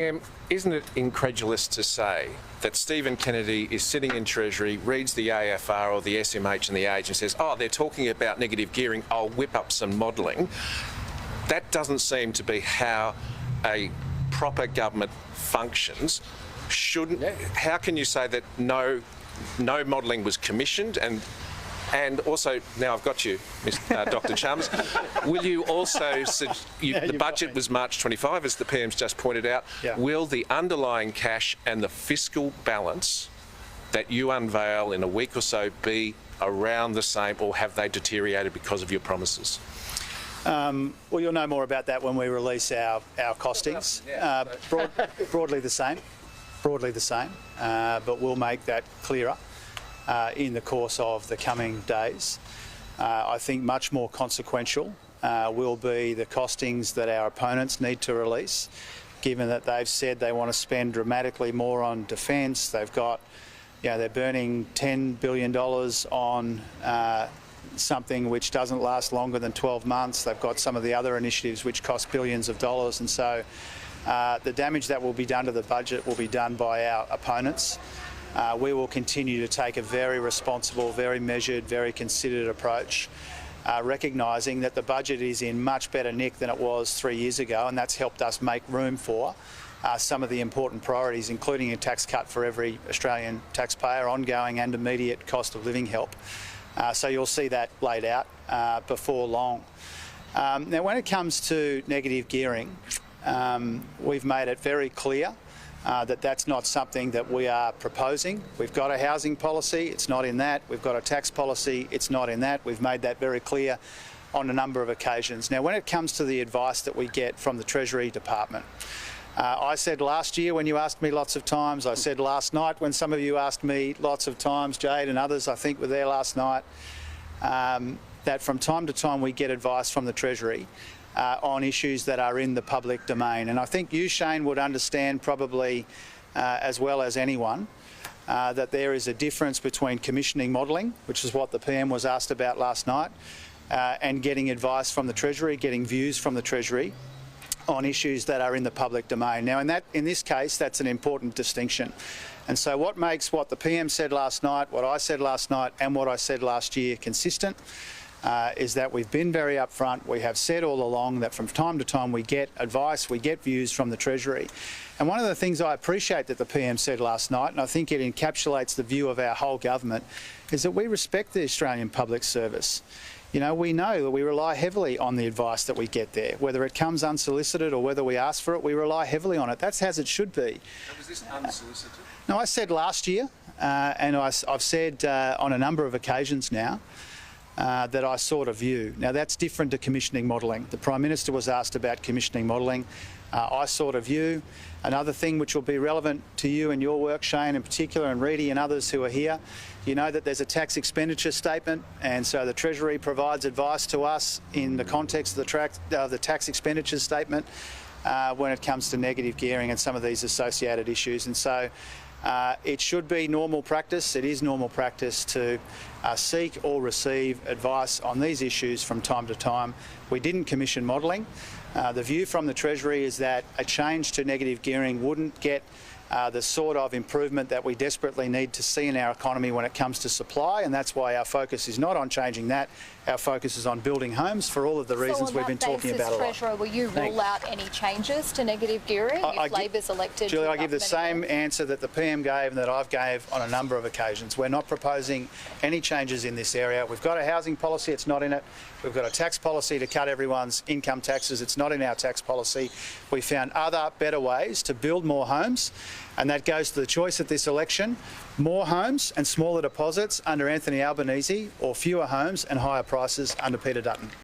Isn't it incredulous to say that Stephen Kennedy is sitting in Treasury, reads the AFR or the SMH and the Age and says, oh, they're talking about negative gearing, I'll whip up some modelling. That doesn't seem to be how a proper government functions. How can you say that no modelling was commissioned? And also, now I've got you, Dr. Chalmers, will you also, the budget was March 25, as the PM's just pointed out, will the underlying cash and the fiscal balance that you unveil in a week or so be around the same, or have they deteriorated because of your promises? Well, you'll know more about that when we release our costings. Broadly the same, but we'll make that clearer in the course of the coming days. I think much more consequential will be the costings that our opponents need to release, given that they've said they want to spend dramatically more on defence. They've got, they're burning $10 billion on something which doesn't last longer than 12 months. They've got some of the other initiatives which cost billions of dollars, and so the damage that will be done to the budget will be done by our opponents. We will continue to take a very responsible, very measured, very considered approach, recognising that the budget is in much better nick than it was 3 years ago, and that's helped us make room for some of the important priorities, including a tax cut for every Australian taxpayer, ongoing and immediate cost of living help. So you'll see that laid out before long. Now, when it comes to negative gearing, we've made it very clear that that's not something that we are proposing. We've got a housing policy, it's not in that. We've got a tax policy, it's not in that. We've made that very clear on a number of occasions. Now, when it comes to the advice that we get from the Treasury Department, I said last year when you asked me lots of times, I said last night when some of you asked me lots of times, Jade and others I think were there last night, that from time to time we get advice from the Treasury on issues that are in the public domain. And I think you, Shane, would understand probably as well as anyone that there is a difference between commissioning modelling, which is what the PM was asked about last night, and getting advice from the Treasury, getting views from the Treasury on issues that are in the public domain. Now, in this case, that's an important distinction. And so what makes what the PM said last night, what I said last night and what I said last year consistent is that we've been very upfront. We have said all along that from time to time we get advice, we get views from the Treasury. And one of the things I appreciate that the PM said last night, and I think it encapsulates the view of our whole government, is that we respect the Australian public service. We know that we rely heavily on the advice that we get there. Whether it comes unsolicited or whether we ask for it, we rely heavily on it. That's as it should be. So was this unsolicited? No, I said last year, and I've said on a number of occasions now, that I sought a view. Now, that's different to commissioning modelling. The Prime Minister was asked about commissioning modelling. I sought a view. Another thing which will be relevant to you and your work, Shane, in particular, and Reedy and others who are here, you know that there's a tax expenditure statement, and so the Treasury provides advice to us in the context of the tax expenditure statement when it comes to negative gearing and some of these associated issues. And so it should be normal practice, it is normal practice to seek or receive advice on these issues from time to time. We didn't commission modelling. The view from the Treasury is that a change to negative gearing wouldn't get the sort of improvement that we desperately need to see in our economy when it comes to supply, and that's why our focus is not on changing that. Our focus is on building homes for all of the reasons we've been talking about a lot. Treasurer, will you rule out any changes to negative gearing if Labor's elected? Julie, I give the same answer that the PM gave and that I've gave on a number of occasions. We're not proposing any changes in this area. We've got a housing policy, it's not in it. We've got a tax policy to cut everyone's income taxes, it's not in our tax policy. We found other better ways to build more homes, and that goes to the choice at this election: more homes and smaller deposits under Anthony Albanese, or fewer homes and higher prices under Peter Dutton.